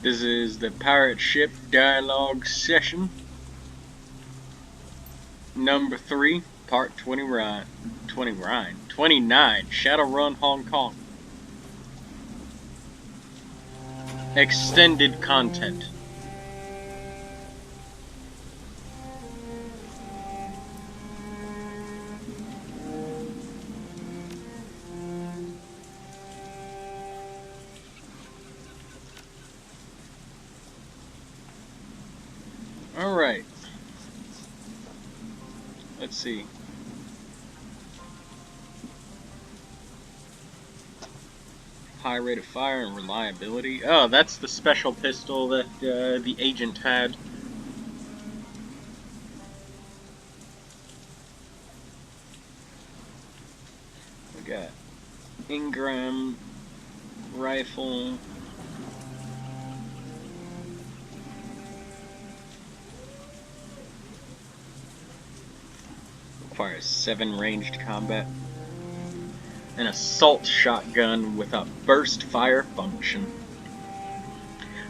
This is the pirate ship dialogue session number 3, part 29, Shadowrun Hong Kong. Extended content. Alright. Let's see. High rate of fire and reliability. Oh, that's the special pistol that the agent had. We got Ingram rifle. Requires 7 ranged combat. An assault shotgun with a burst fire function.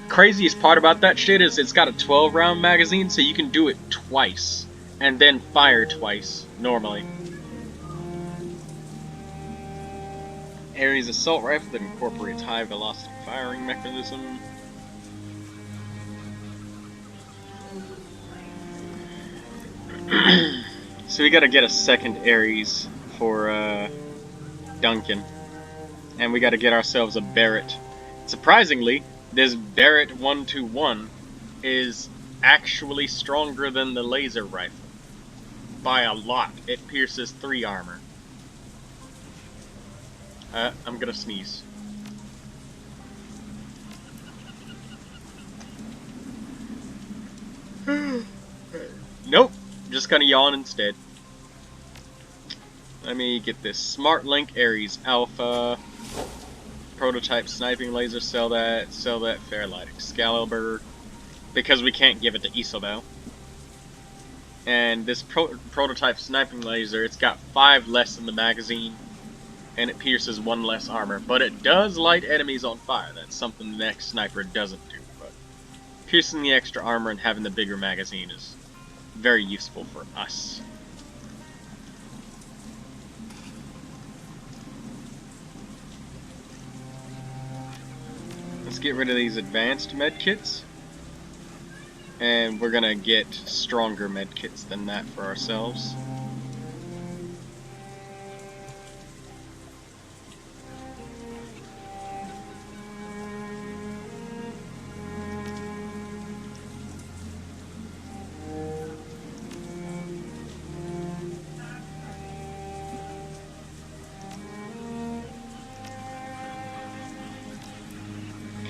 Craziest part about that shit is it's got a 12 round magazine, so you can do it twice and then fire twice normally. Ares assault rifle that incorporates high velocity firing mechanism. So we gotta get a second Ares for Duncan. And we gotta get ourselves a Barrett. Surprisingly, this Barrett 121 is actually stronger than the laser rifle. By a lot. It pierces 3 armor. I'm gonna sneeze. Nope. Just gonna yawn instead. Let me get this. Smart Link Ares Alpha. Prototype sniping laser, sell that. Fairlight Excalibur. Because we can't give it to Isobel. And this prototype sniping laser, it's got 5 less in the magazine. And it pierces 1 less armor. But it does light enemies on fire. That's something the next sniper doesn't do. But piercing the extra armor and having the bigger magazine is very useful for us. Let's get rid of these advanced medkits. And we're gonna get stronger medkits than that for ourselves.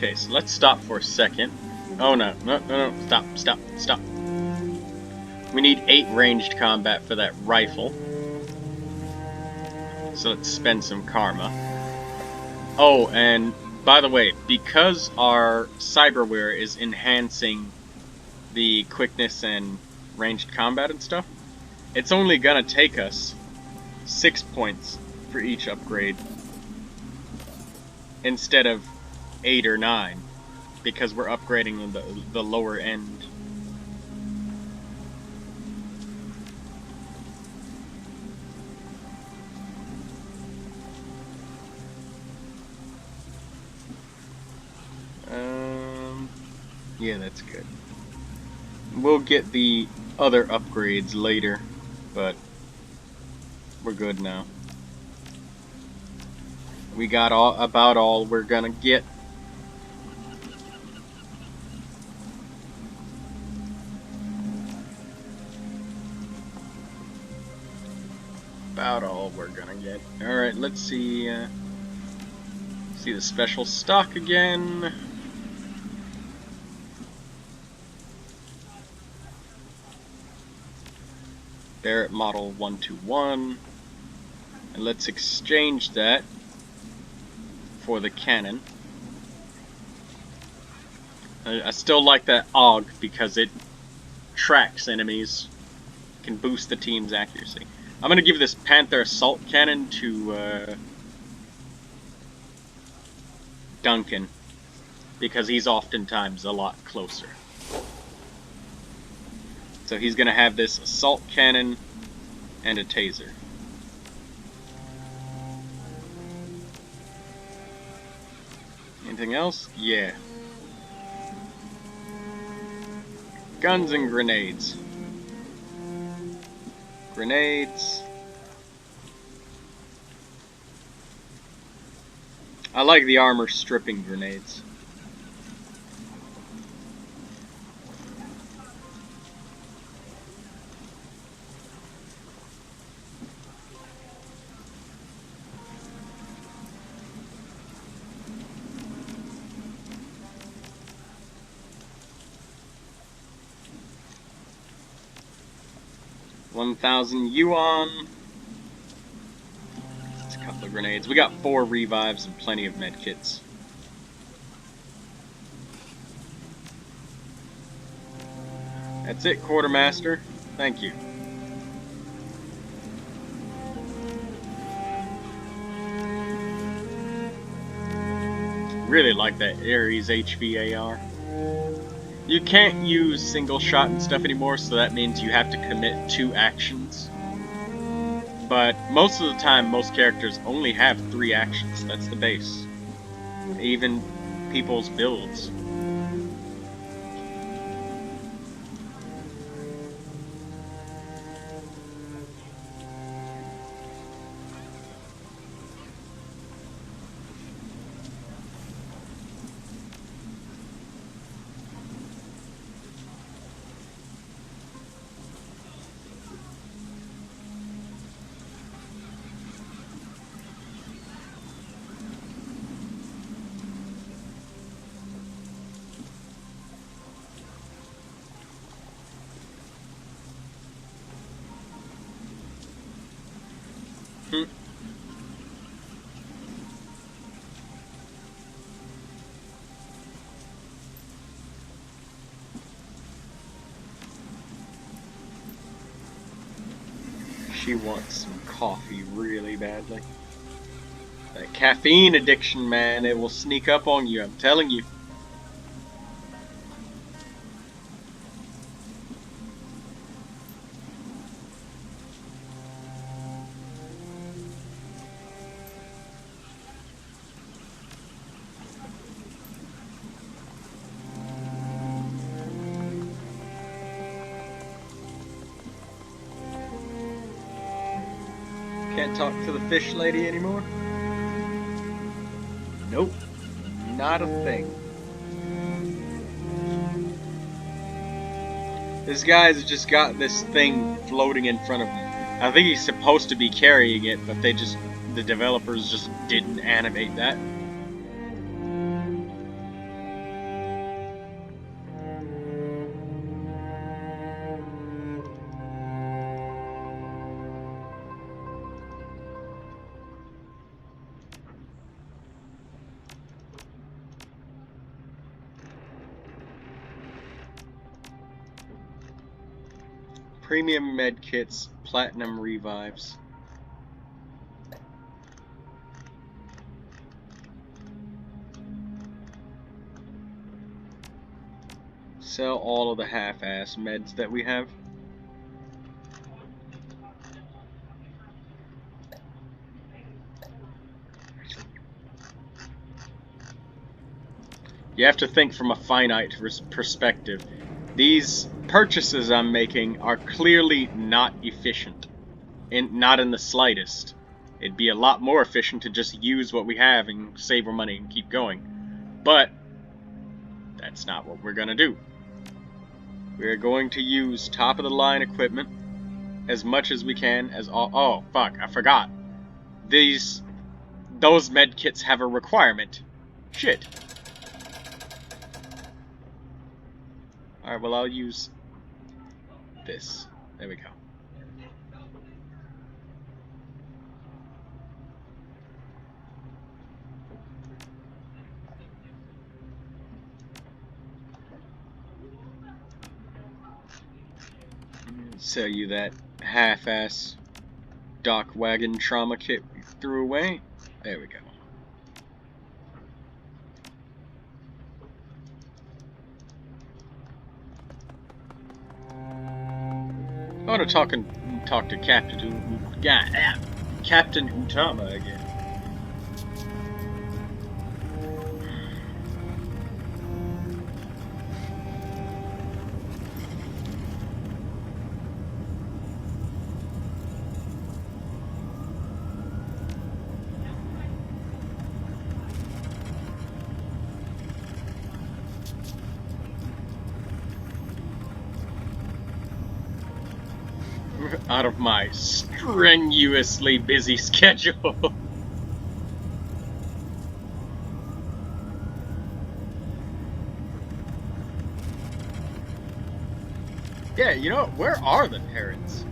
Okay, so let's stop for a second. Oh no, no, stop. We need 8 ranged combat for that rifle. So let's spend some karma. Oh, and by the way, because our cyberware is enhancing the quickness and ranged combat and stuff, it's only gonna take us 6 points for each upgrade instead of 8 or 9, because we're upgrading the lower end. Yeah, that's good. We'll get the other upgrades later, but we're good now. We got about all we're gonna get. About all we're gonna get. Alright, let's see see the special stock again. Barrett model 121. And let's exchange that for the cannon. I still like that AUG because it tracks enemies, can boost the team's accuracy. I'm gonna give this Panther assault cannon to Duncan. because he's oftentimes a lot closer. So he's going to have this assault cannon and a taser. Anything else? Yeah. Guns and grenades. Grenades. I like the armor stripping grenades. $1,000 yuan. That's a couple of grenades. We got 4 revives and plenty of medkits. That's it, Quartermaster. Thank you. Really like that Ares HVAR. You can't use single shot and stuff anymore, so that means you have to commit 2 actions. But most of the time, most characters only have 3 actions. That's the base. Even people's builds. She wants some coffee really badly. That caffeine addiction, man, it will sneak up on you, I'm telling you. Can't talk to the fish lady anymore? Nope. Not a thing. This guy's just got this thing floating in front of him. I think he's supposed to be carrying it, but the developers just didn't animate that. Premium medkits, platinum revives. Sell all of the half-ass meds that we have. You have to think from a finite perspective. These purchases I'm making are clearly not efficient. Not in the slightest. It'd be a lot more efficient to just use what we have and save our money and keep going. But that's not what we're gonna do. We're going to use top-of-the-line equipment as much as we can. Oh, fuck, I forgot. Those medkits have a requirement. Shit. Alright, well, I'll use this. There we go. Sell you that half-ass dock wagon trauma kit we threw away. There we go. I want to talk to Captain Utama again. Out of my strenuously busy schedule. Yeah, you know, where are the parrots?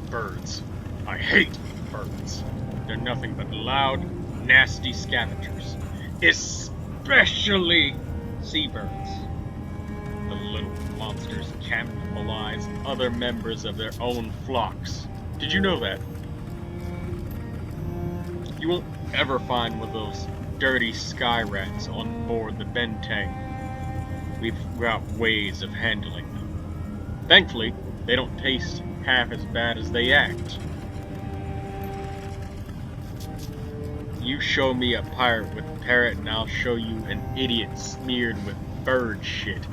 Birds. I hate birds. They're nothing but loud, nasty scavengers. Especially seabirds. The little monsters cannibalize other members of their own flocks. Did you know that? You won't ever find one of those dirty sky rats on board the Benteng. We've got ways of handling them. Thankfully, they don't taste half as bad as they act. You show me a pirate with a parrot and I'll show you an idiot smeared with bird shit.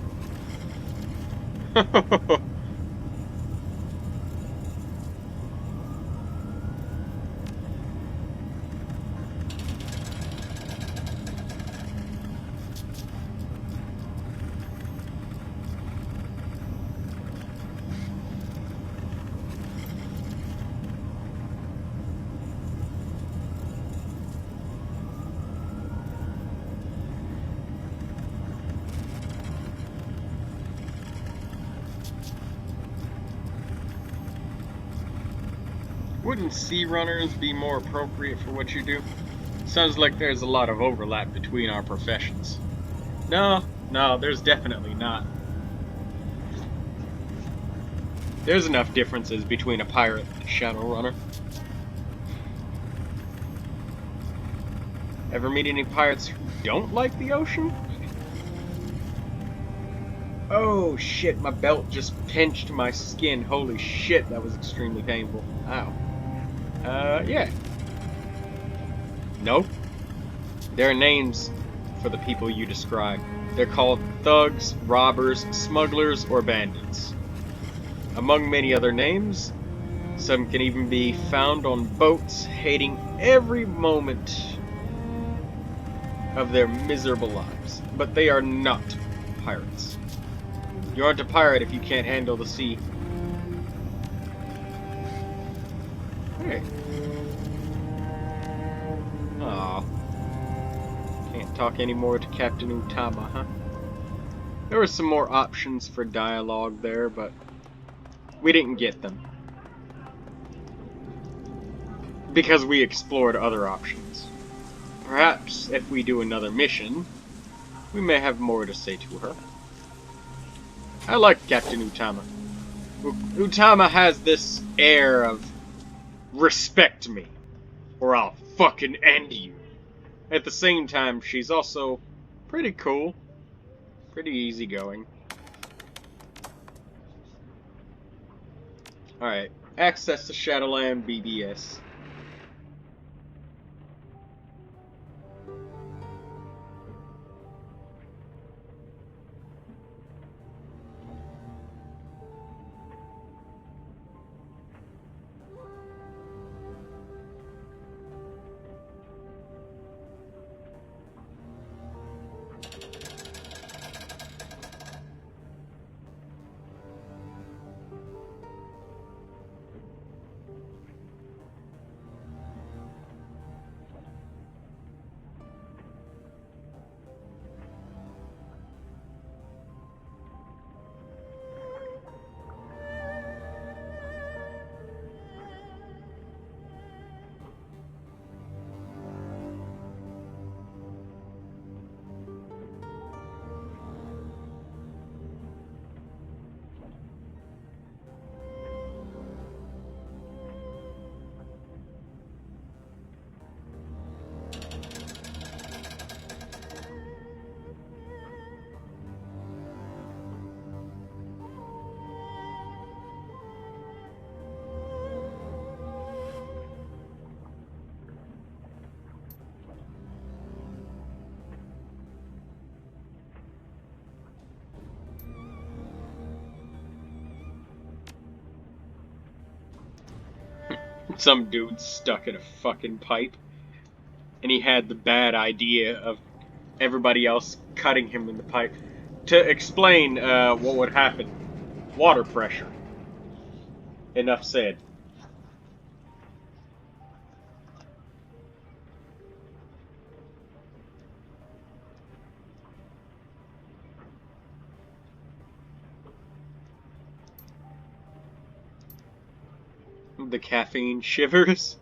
Wouldn't sea runners be more appropriate for what you do? Sounds like there's a lot of overlap between our professions. No, there's definitely not. There's enough differences between a pirate and a Shadowrunner. Ever meet any pirates who don't like the ocean? Oh shit, my belt just pinched my skin. Holy shit, that was extremely painful. Ow. Yeah. No. There are names for the people you describe. They're called thugs, robbers, smugglers, or bandits. Among many other names, some can even be found on boats, hating every moment of their miserable lives. But they are not pirates. You aren't a pirate if you can't handle the sea. Hey. Aw. Can't talk anymore to Captain Utama, huh? There were some more options for dialogue there, but we didn't get them. Because we explored other options. Perhaps if we do another mission, we may have more to say to her. I like Captain Utama. Utama has this air of, respect me, or I'll fucking end you. At the same time, she's also pretty cool. Pretty easygoing. Alright, access to Shadowland BBS. Some dude stuck in a fucking pipe, and he had the bad idea of everybody else cutting him in the pipe. To explain what would happen, water pressure. Enough said. The caffeine shivers.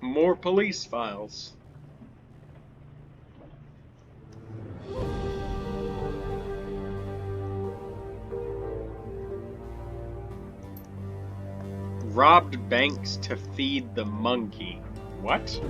More police files. Robbed banks to feed the monkey. What?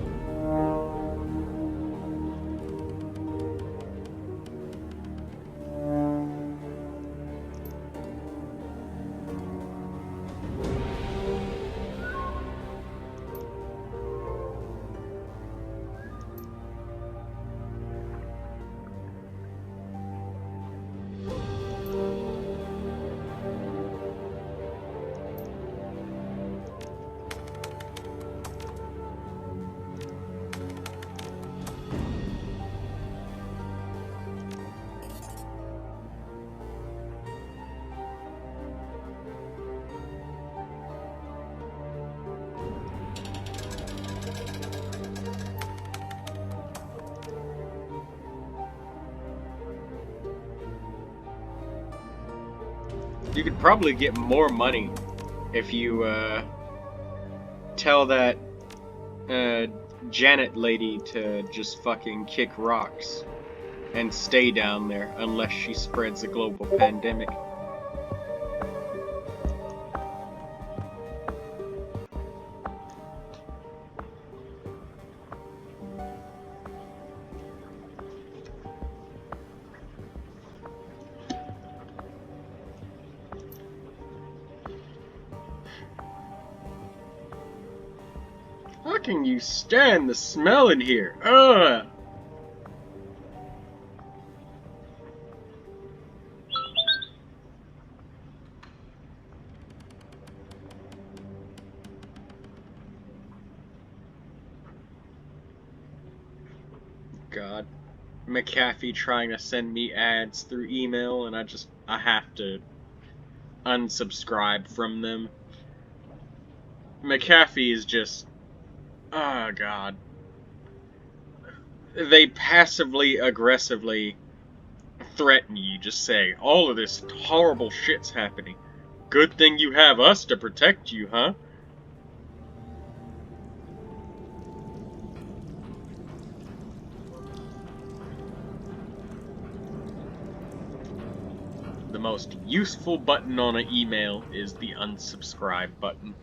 You could probably get more money if you tell that Janet lady to just fucking kick rocks and stay down there unless she spreads a global pandemic. How can you stand the smell in here? Ugh! God. McAfee trying to send me ads through email, and I have to unsubscribe from them. McAfee is just, oh God. They passively aggressively threaten you, just say, all of this horrible shit's happening. Good thing you have us to protect you, huh? The most useful button on an email is the unsubscribe button.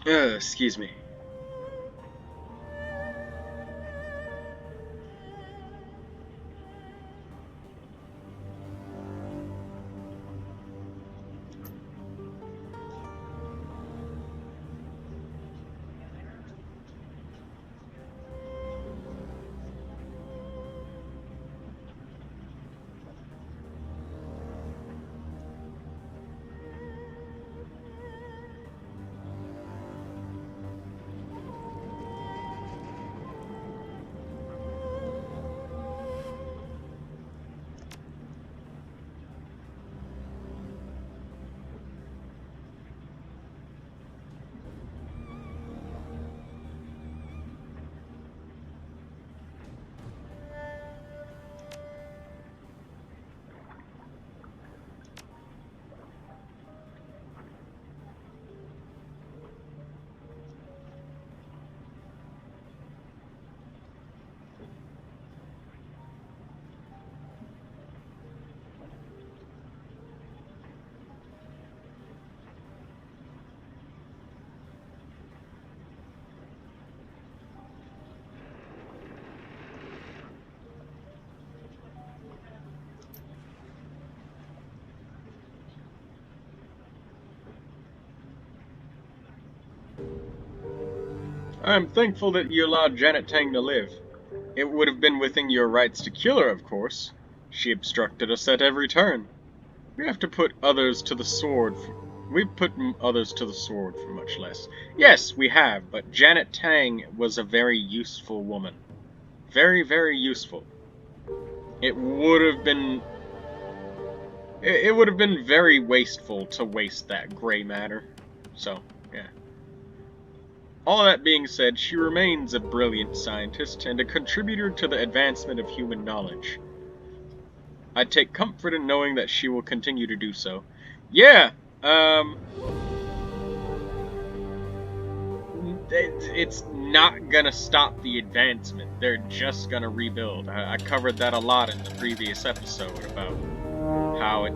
Excuse me. I'm thankful that you allowed Janet Tang to live. It would have been within your rights to kill her, of course. She obstructed us at every turn. We have to put others to the sword. We've put others to the sword for much less. Yes, we have, but Janet Tang was a very useful woman. Very, very useful. It would have been... It would have been very wasteful to waste that gray matter. So, yeah. All that being said, she remains a brilliant scientist and a contributor to the advancement of human knowledge. I take comfort in knowing that she will continue to do so. Yeah, it's not gonna stop the advancement. They're just gonna rebuild. I covered that a lot in the previous episode about how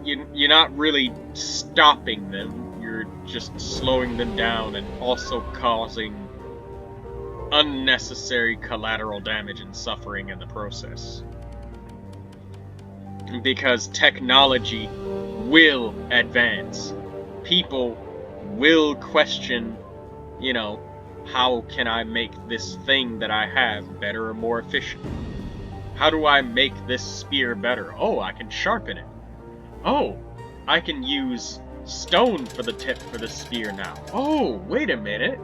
you're not really stopping them. You're just slowing them down and also causing unnecessary collateral damage and suffering in the process. Because technology will advance. People will question, you know, how can I make this thing that I have better or more efficient? How do I make this spear better? Oh, I can sharpen it. Oh, I can use stone for the tip for the spear now. Oh, wait a minute.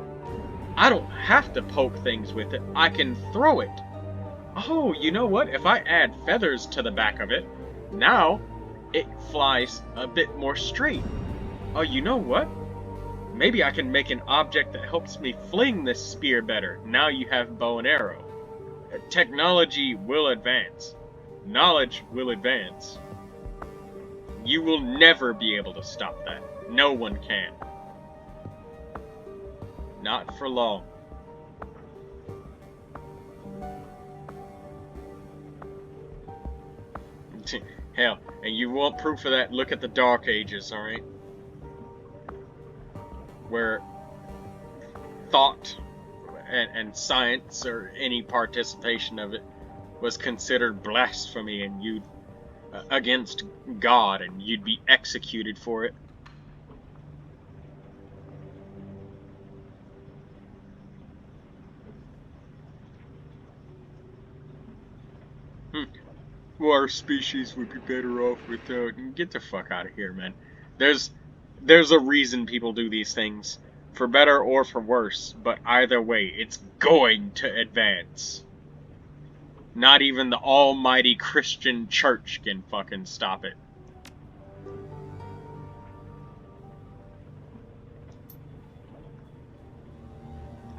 I don't have to poke things with it. I can throw it. Oh, you know what? If I add feathers to the back of it, now it flies a bit more straight. Oh, you know what? Maybe I can make an object that helps me fling this spear better. Now you have bow and arrow. Technology will advance. Knowledge will advance. You will never be able to stop that. No one can. Not for long. Hell, and you want proof of that, look at the Dark Ages, alright? Where thought and science, or any participation of it, was considered blasphemy and you'd against God, and you'd be executed for it. Well, our species would be better off without. Get the fuck out of here, man. There's a reason people do these things, for better or for worse. But either way, it's going to advance. Not even the almighty Christian church can fucking stop it.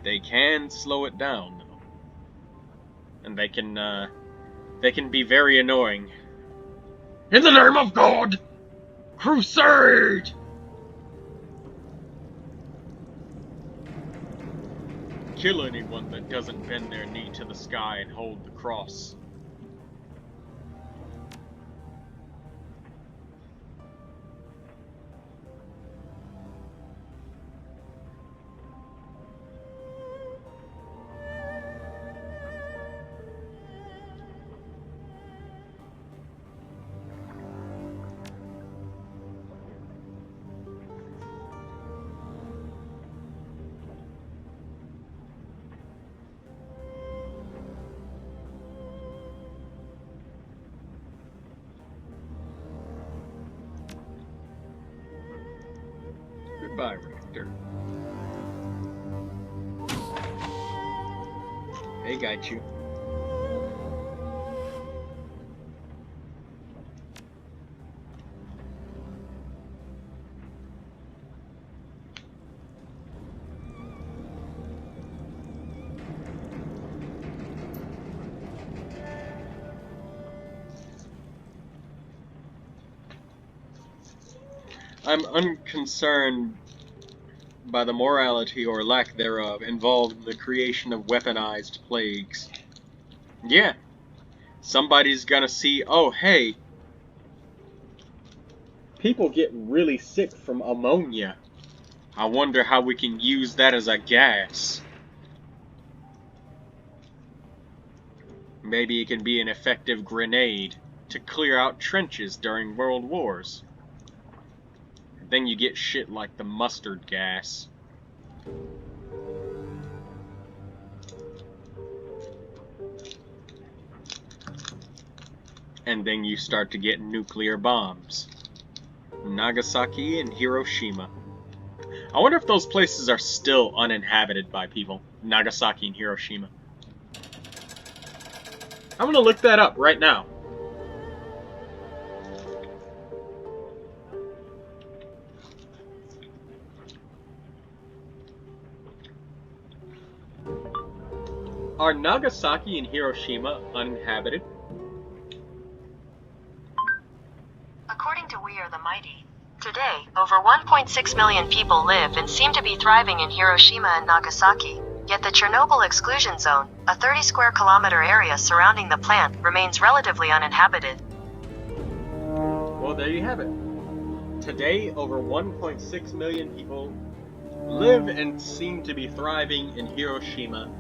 They can slow it down, though. And they can be very annoying. In the name of God! Crusade! Kill anyone that doesn't bend their knee to the sky and hold the cross. Goodbye, Rector. Hey, got you. I'm unconcerned by the morality or lack thereof involved in the creation of weaponized plagues. Yeah, somebody's gonna see, oh hey, people get really sick from ammonia. I wonder how we can use that as a gas. Maybe it can be an effective grenade to clear out trenches during world wars. Then you get shit like the mustard gas. And then you start to get nuclear bombs. Nagasaki and Hiroshima. I wonder if those places are still uninhabited by people. Nagasaki and Hiroshima. I'm gonna look that up right now. Are Nagasaki and Hiroshima uninhabited? According to We Are the Mighty, today, over 1.6 million people live and seem to be thriving in Hiroshima and Nagasaki, yet the Chernobyl exclusion zone, a 30 square kilometer area surrounding the plant, remains relatively uninhabited. Well, there you have it. Today, over 1.6 million people live and seem to be thriving in Hiroshima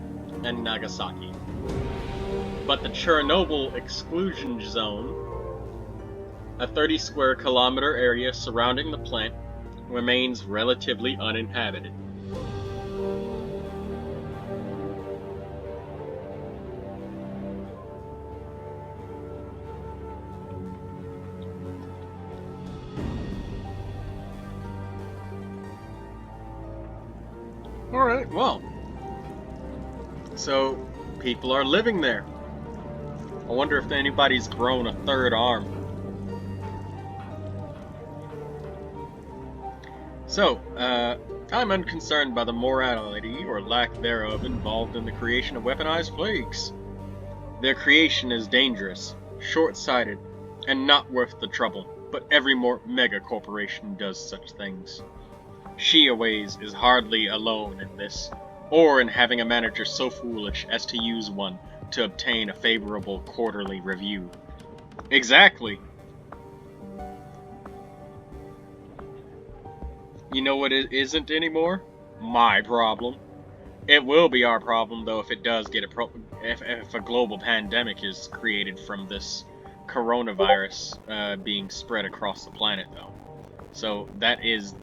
and Nagasaki. But the Chernobyl exclusion zone, a 30 square kilometer area surrounding the plant, remains relatively uninhabited. Alright, well. So, people are living there. I wonder if anybody's grown a third arm. So, I'm unconcerned by the morality or lack thereof involved in the creation of weaponized plagues. Their creation is dangerous, short-sighted, and not worth the trouble, but every mega corporation does such things. Shiaways is hardly alone in this, or in having a manager so foolish as to use one to obtain a favorable quarterly review. Exactly. You know what it isn't anymore? My problem. It will be our problem, though, if it does get if a global pandemic is created from this coronavirus being spread across the planet, though. So that is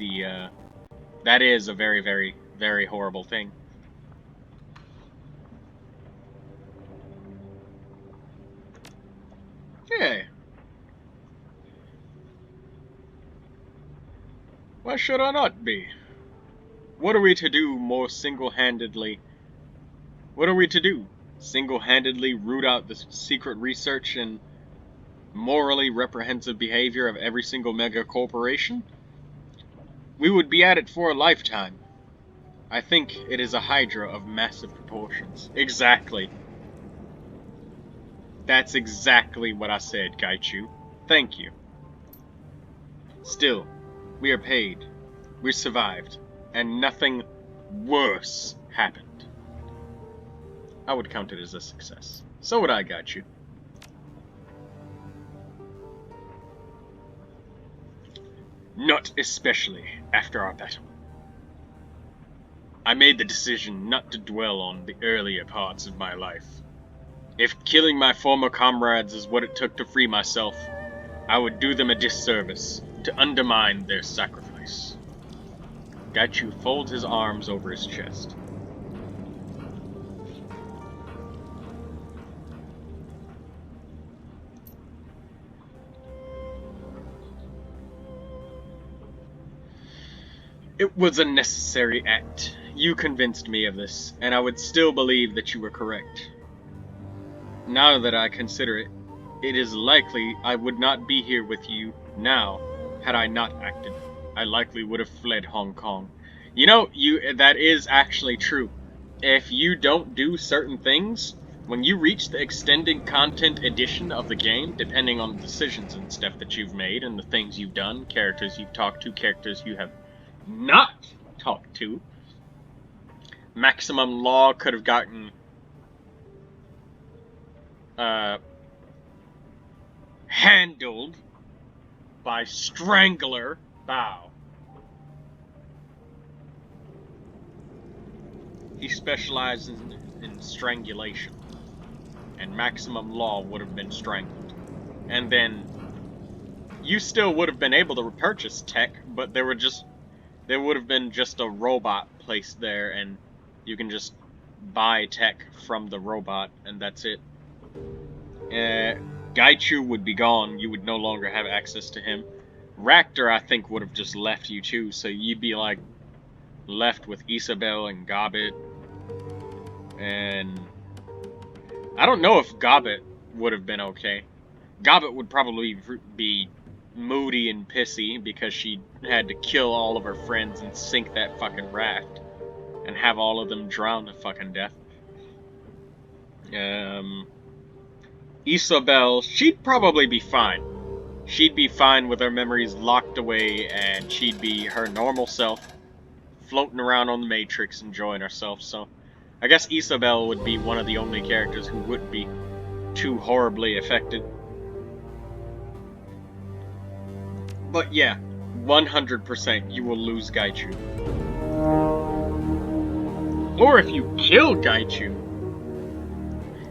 that is a very, very, very horrible thing. Yeah. Why should I not be? What are we to do more single-handedly? What are we to do? Single-handedly root out the secret research and morally reprehensible behavior of every single mega corporation? We would be at it for a lifetime. I think it is a hydra of massive proportions. Exactly. That's exactly what I said, Gaichu. Thank you. Still, we are paid. We survived. And nothing worse happened. I would count it as a success. So would I, Gaichu. Not especially after our battle. I made the decision not to dwell on the earlier parts of my life. If killing my former comrades is what it took to free myself, I would do them a disservice to undermine their sacrifice. Gaichu folds his arms over his chest. It was a necessary act. You convinced me of this, and I would still believe that you were correct. Now that I consider it, it is likely I would not be here with you now had I not acted. I likely would have fled Hong Kong. You know, that is actually true. If you don't do certain things, when you reach the extended content edition of the game, depending on the decisions and stuff that you've made and the things you've done, characters you've talked to, characters you have not talked to, Maximum Law could have gotten handled by Strangler Bao. He specializes in strangulation, and Maximum Law would have been strangled. And then you still would have been able to repurchase tech, but there would have been just a robot placed there, and you can just buy tech from the robot, and that's it. Gaichu would be gone. You would no longer have access to him. Ractor, I think, would have just left you too, so you'd be like left with Isabel and Gobbet, and I don't know if Gobbet would have been okay. Gobbet would probably be moody and pissy because she had to kill all of her friends and sink that fucking raft and have all of them drown to fucking death. Isabel, she'd probably be fine. She'd be fine with her memories locked away, and she'd be her normal self, floating around on the Matrix, enjoying herself. So I guess Isabel would be one of the only characters who wouldn't be too horribly affected. But yeah, 100% you will lose Gaichu. Or if you kill Gaichu,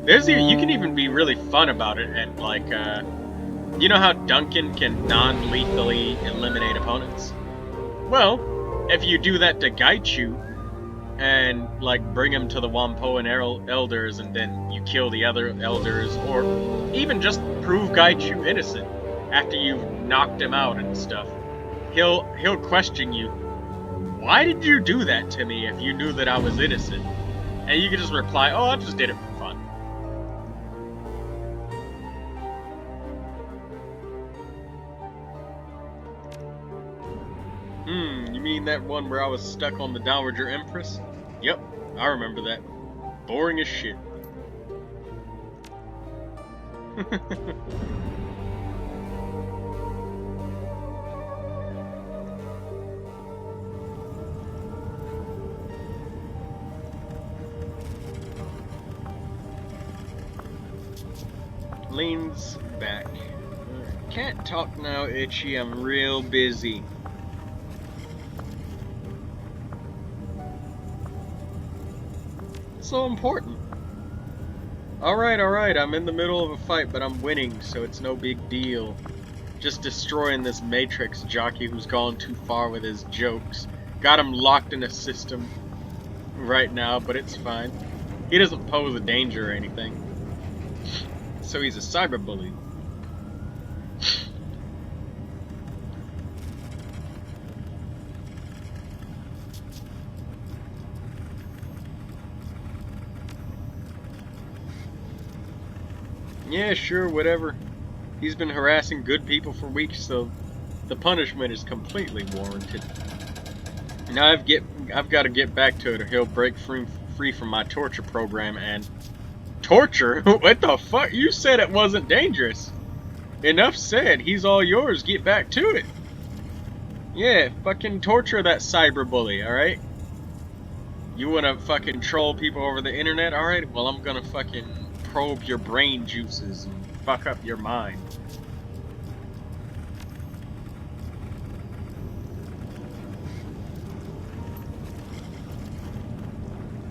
you can even be really fun about it, and like, you know how Duncan can non-lethally eliminate opponents? Well, if you do that to Gaichu, and like bring him to the Wampo and elders, and then you kill the other elders, or even just prove Gaichu innocent after you've knocked him out and stuff, he'll question you. Why did you do that to me if you knew that I was innocent? And you can just reply, oh, I just did it for fun. You mean that one where I was stuck on the Dowager Empress? Yep, I remember that. Boring as shit. Leans back. Can't talk now, Itchy. I'm real busy. So important. Alright, I'm in the middle of a fight, but I'm winning, so it's no big deal. Just destroying this Matrix jockey who's gone too far with his jokes. Got him locked in a system right now, but it's fine. He doesn't pose a danger or anything. So he's a cyberbully. Yeah, sure, whatever. He's been harassing good people for weeks, so the punishment is completely warranted. Now I've got to get back to it, or he'll break free from my torture program. And torture? What the fuck? You said it wasn't dangerous. Enough said. He's all yours. Get back to it. Yeah, fucking torture that cyberbully, alright? You wanna fucking troll people over the internet? Alright, well, I'm gonna fucking probe your brain juices and fuck up your mind.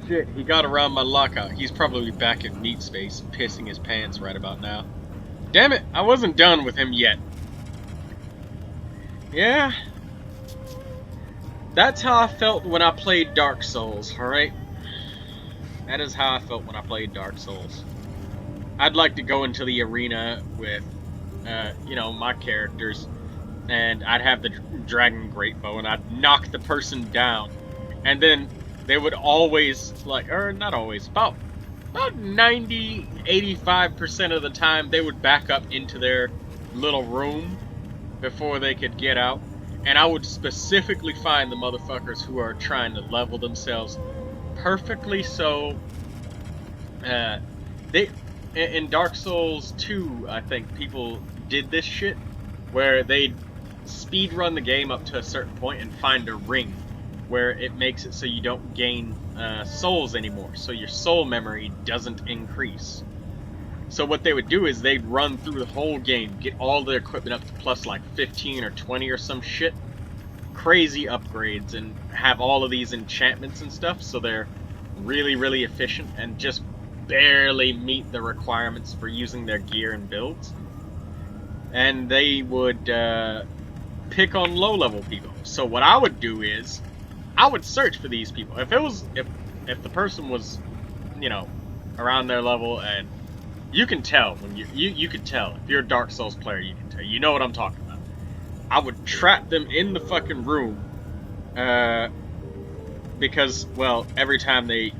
Shit, he got around my lockout. He's probably back at Meat Space, pissing his pants right about now. Damn it, I wasn't done with him yet. Yeah? That's how I felt when I played Dark Souls, alright? That is how I felt when I played Dark Souls. I'd like to go into the arena with, you know, my characters, and I'd have the Dragon Greatbow, and I'd knock the person down, and then they would always, like, or not always, about 90, 85% of the time, they would back up into their little room before they could get out, and I would specifically find the motherfuckers who are trying to level themselves perfectly so. In Dark Souls 2, I think people did this shit, where they'd speedrun the game up to a certain point and find a ring where it makes it so you don't gain souls anymore, so your soul memory doesn't increase. So what they would do is they'd run through the whole game, get all their equipment up to plus like 15 or 20 or some shit, crazy upgrades, and have all of these enchantments and stuff, so they're really, really efficient and just barely meet the requirements for using their gear and builds. And they would pick on low-level people. So what I would do is, I would search for these people. If the person was, you know, around their level, and you can tell when you can tell if you're a Dark Souls player, you can tell. You know what I'm talking about. I would trap them in the fucking room, because, well, every time they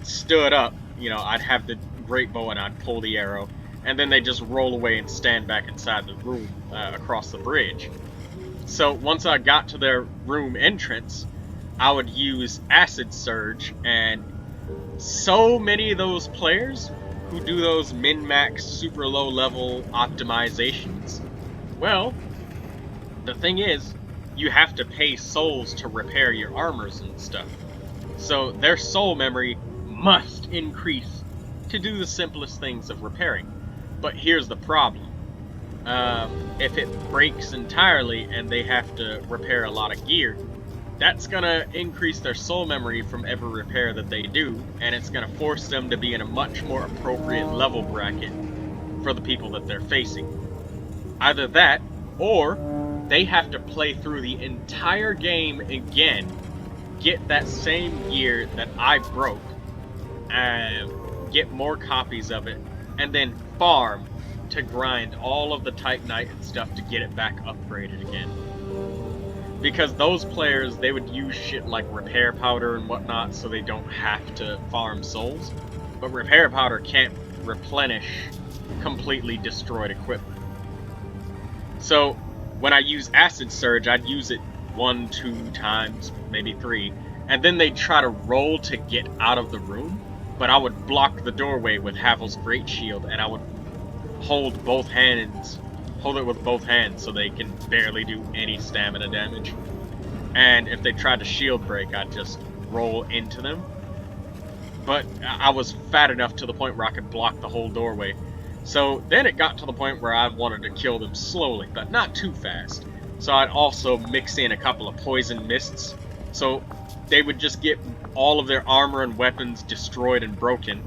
stood up, you know, I'd have the great bow and I'd pull the arrow, and then they just roll away and stand back inside the room across the bridge. So once I got to their room entrance, I would use Acid Surge, and so many of those players who do those min-max super low level optimizations, well, the thing is, you have to pay souls to repair your armors and stuff. So their soul memory must increase to do the simplest things of repairing. But here's the problem. If it breaks entirely and they have to repair a lot of gear, that's gonna increase their soul memory from every repair that they do, and it's gonna force them to be in a much more appropriate level bracket for the people that they're facing. Either that, or they have to play through the entire game again, get that same gear that I broke, and get more copies of it, and then farm to grind all of the Titanite and stuff to get it back upgraded again. Because those players, they would use shit like repair powder and whatnot so they don't have to farm souls. But repair powder can't replenish completely destroyed equipment. So when I use Acid Surge, I'd use it 1, 2 times, maybe 3, and then they'd try to roll to get out of the room, but I would block the doorway with Havel's Great Shield, and I would hold it with both hands so they can barely do any stamina damage. And if they tried to shield break, I'd just roll into them. But I was fat enough to the point where I could block the whole doorway. So then it got to the point where I wanted to kill them slowly, but not too fast. So I'd also mix in a couple of poison mists, so they would just get all of their armor and weapons destroyed and broken,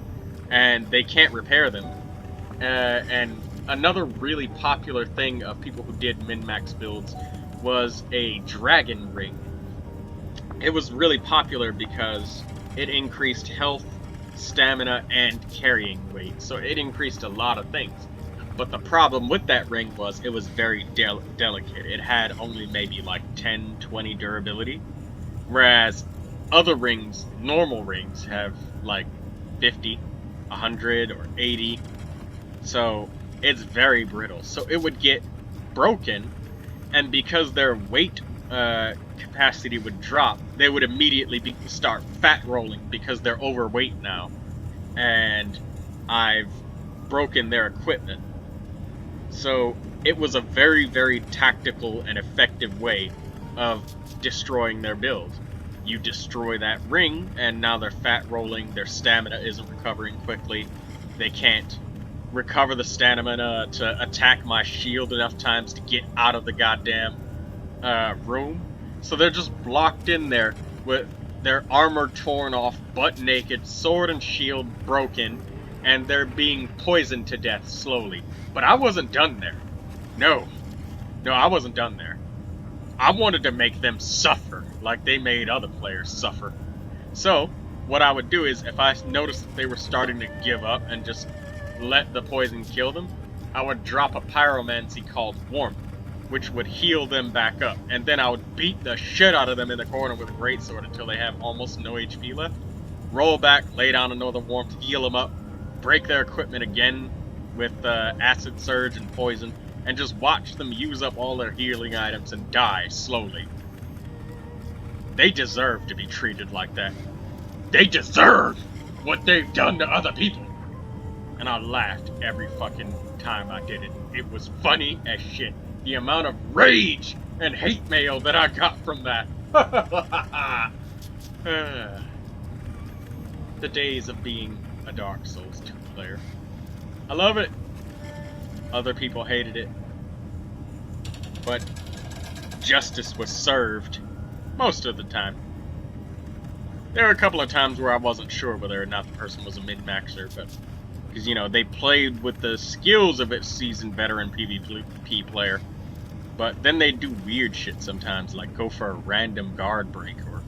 and they can't repair them. And another really popular thing of people who did min-max builds was a dragon ring. It was really popular because it increased health, stamina, and carrying weight, so it increased a lot of things. But the problem with that ring was it was very delicate. It had only maybe like 10, 20 durability, whereas other rings, normal rings, have like 50, 100, or 80. So it's very brittle. So it would get broken, and because their weight capacity would drop, they would immediately start fat rolling because they're overweight now. And I've broken their equipment. So it was a very, very tactical and effective way of destroying their build. You destroy that ring, and now they're fat rolling, their stamina isn't recovering quickly, they can't recover the stamina to attack my shield enough times to get out of the goddamn room. So they're just blocked in there with their armor torn off, butt naked, sword and shield broken, and they're being poisoned to death slowly. But I wasn't done there. No, I wasn't done there. I wanted to make them suffer like they made other players suffer. So what I would do is, if I noticed that they were starting to give up and just let the poison kill them, I would drop a pyromancy called Warmth, which would heal them back up, and then I would beat the shit out of them in the corner with a greatsword until they have almost no HP left. Roll back, lay down another Warmth, heal them up, break their equipment again with Acid Surge and Poison, and just watch them use up all their healing items and die slowly. They deserve to be treated like that. They deserve what they've done to other people. And I laughed every fucking time I did it. It was funny as shit. The amount of rage and hate mail that I got from that. The days of being a Dark Souls 2 player. I love it. Other people hated it. But justice was served most of the time. There were a couple of times where I wasn't sure whether or not the person was a min-maxer, but because, you know, they played with the skills of a seasoned veteran PvP player. But then they'd do weird shit sometimes, like go for a random guard break, or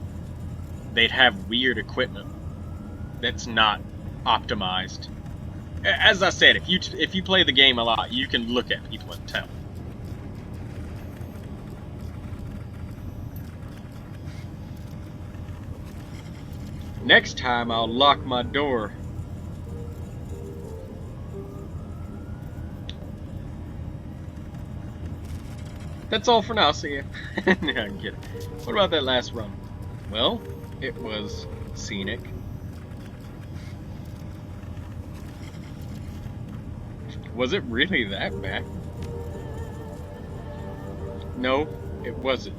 they'd have weird equipment that's not optimized. As I said, if you play the game a lot, you can look at people and tell. Next time, I'll lock my door. That's all for now, see ya. No, I'm kidding. What about that last run? Well, it was scenic. Was it really that bad? No, it wasn't.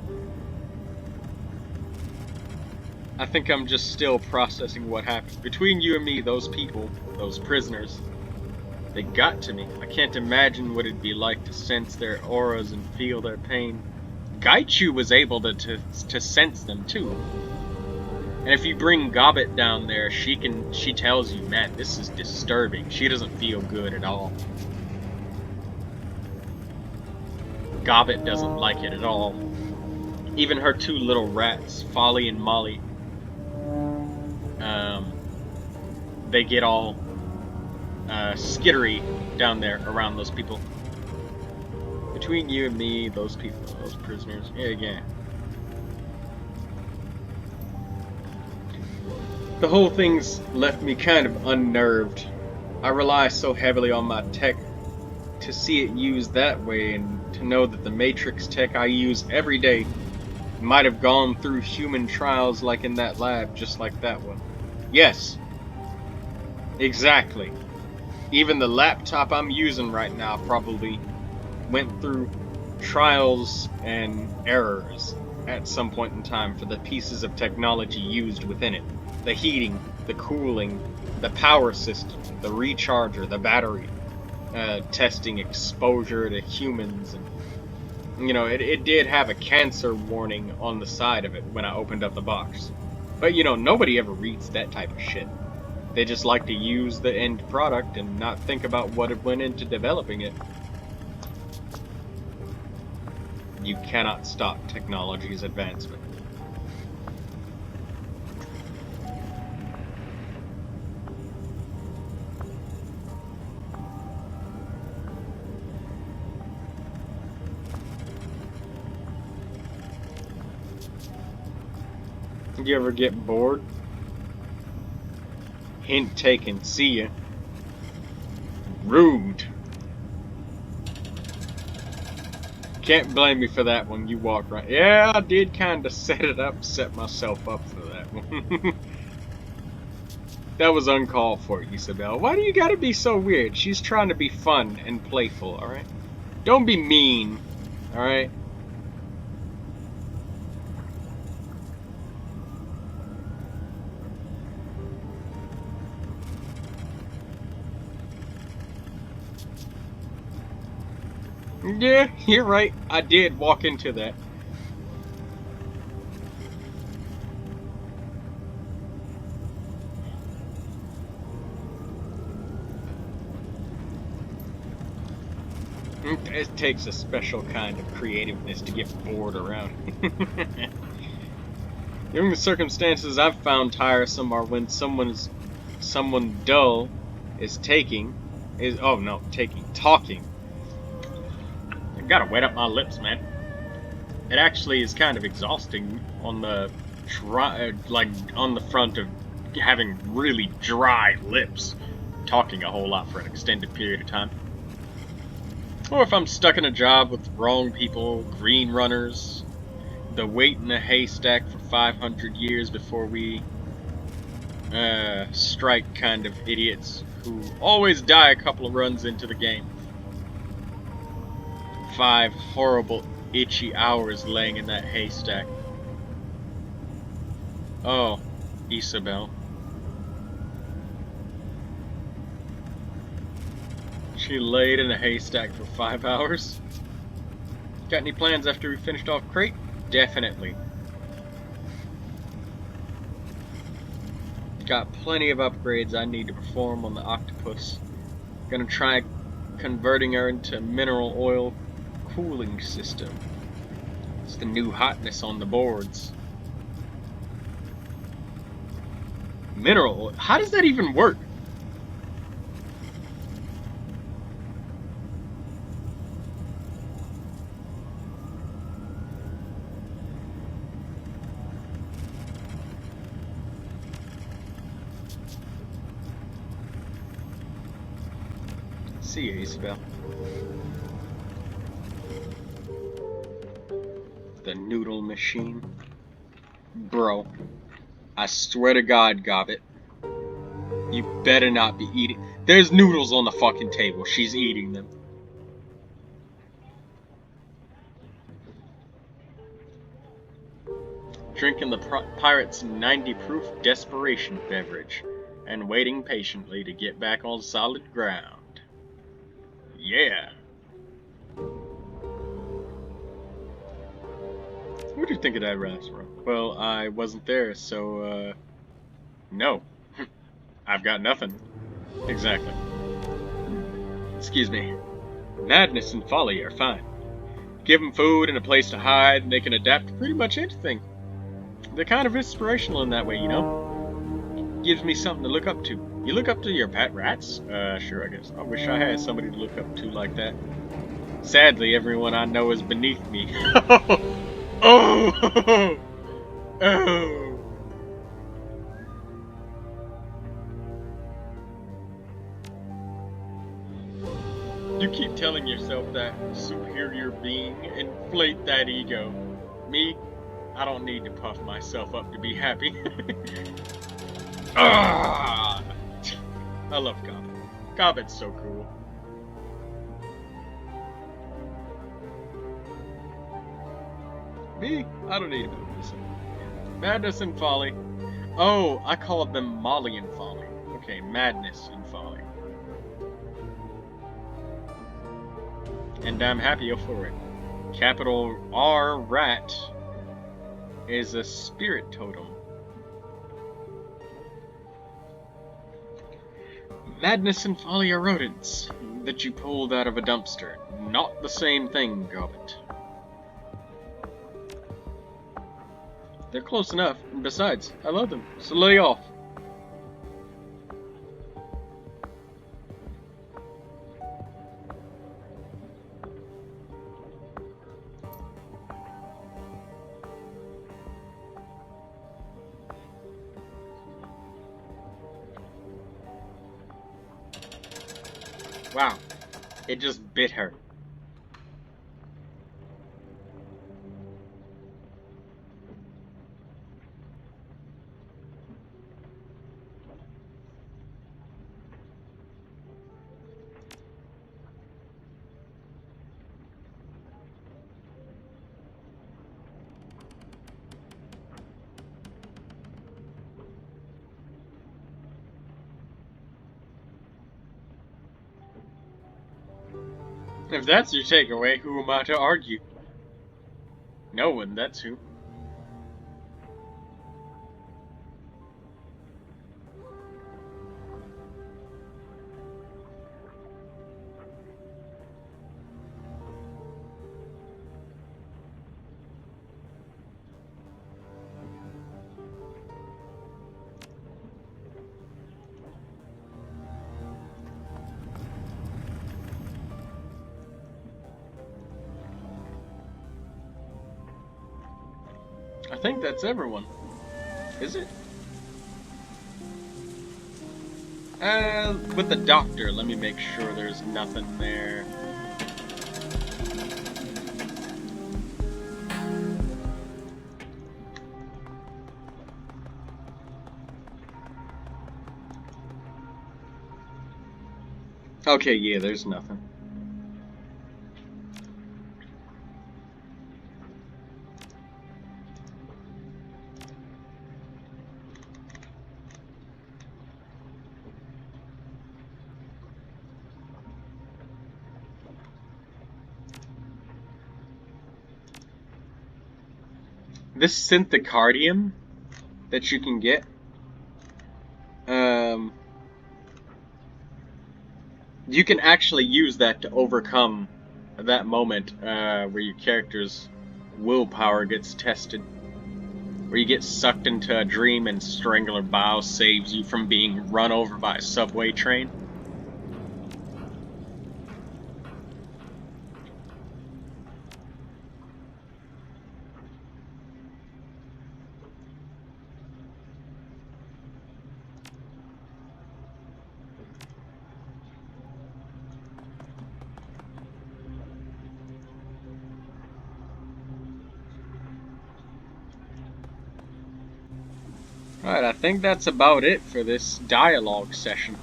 I think I'm just still processing what happened. Between you and me, those people, those prisoners, they got to me. I can't imagine what it'd be like to sense their auras and feel their pain. Gaichu was able to sense them too. And if you bring Gobbet down there, she tells you, man, this is disturbing. She doesn't feel good at all. Gobbet doesn't like it at all. Even her two little rats, Folly and Molly, they get all skittery down there around those people. Between you and me, those people, those prisoners, yeah. The whole thing's left me kind of unnerved. I rely so heavily on my tech to see it used that way, and to know that the Matrix tech I use every day might have gone through human trials like in that lab, just like that one. Yes. Exactly. Even the laptop I'm using right now probably went through trials and errors at some point in time for the pieces of technology used within it. The heating, the cooling, the power system, the recharger, the battery, testing exposure to humans, and you know, it did have a cancer warning on the side of it when I opened up the box. But you know, nobody ever reads that type of shit. They just like to use the end product and not think about what it went into developing it. You cannot stop technology's advancement. You ever get bored? Hint taken, see ya. Rude. Can't blame me for that one, you walked right. Yeah, I did kinda set myself up for that one. That was uncalled for, Isabel. Why do you gotta be so weird? She's trying to be fun and playful, alright? Don't be mean, alright? Yeah, you're right. I did walk into that. It takes a special kind of creativeness to get bored around. The only circumstances I've found tiresome are when someone dull is talking. I gotta wet up my lips, man. It actually is kind of exhausting on the on the front of having really dry lips, talking a whole lot for an extended period of time. Or if I'm stuck in a job with wrong people, green runners, the wait in a haystack for 500 years before we strike kind of idiots who always die a couple of runs into the game. 5 horrible, itchy hours laying in that haystack. Oh, Isabel. She laid in a haystack for 5 hours. Got any plans after we finished off Crate? Definitely. Got plenty of upgrades I need to perform on the octopus. Gonna try converting her into mineral oil cooling system. It's the new hotness on the boards. Mineral, how does that even work? See you, Isabel. The noodle machine. Bro, I swear to God, Gobbit. You better not be eating. There's noodles on the fucking table. She's eating them. Drinking the pirate's 90 proof desperation beverage and waiting patiently to get back on solid ground. Yeah. What do you think of that restaurant? Well, I wasn't there, so, no. I've got nothing. Exactly. Excuse me. Madness and folly are fine. Give them food and a place to hide, and they can adapt to pretty much anything. They're kind of inspirational in that way, you know? Gives me something to look up to. You look up to your pet rats? Sure, I guess. I wish I had somebody to look up to like that. Sadly, everyone I know is beneath me. Oh! Oh! You keep telling yourself that, superior being. Inflate that ego. Me? I don't need to puff myself up to be happy. Ah! I love Gobbit. Gobbit's so cool. Me? I don't need to move this. Madness and folly. Oh, I called them Molly and folly. Okay, madness and folly. And I'm happy for it. Capital R rat is a spirit totem. Madness and folly are rodents that you pulled out of a dumpster. Not the same thing, Gobbit. They're close enough, and besides, I love them, so lay off. Wow, it just bit her. If that's your takeaway, who am I to argue? No one, that's who. I think that's everyone. Is it? With the doctor, let me make sure there's nothing there. Okay, yeah, there's nothing. This synthecardium that you can get, you can actually use that to overcome that moment where your character's willpower gets tested, where you get sucked into a dream and Strangler Bow saves you from being run over by a subway train. Alright, I think that's about it for this dialogue session.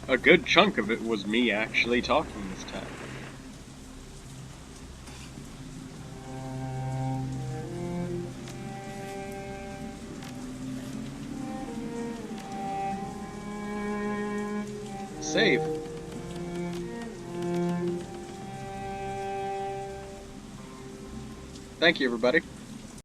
A good chunk of it was me actually talking this time. Save. Thank you, everybody.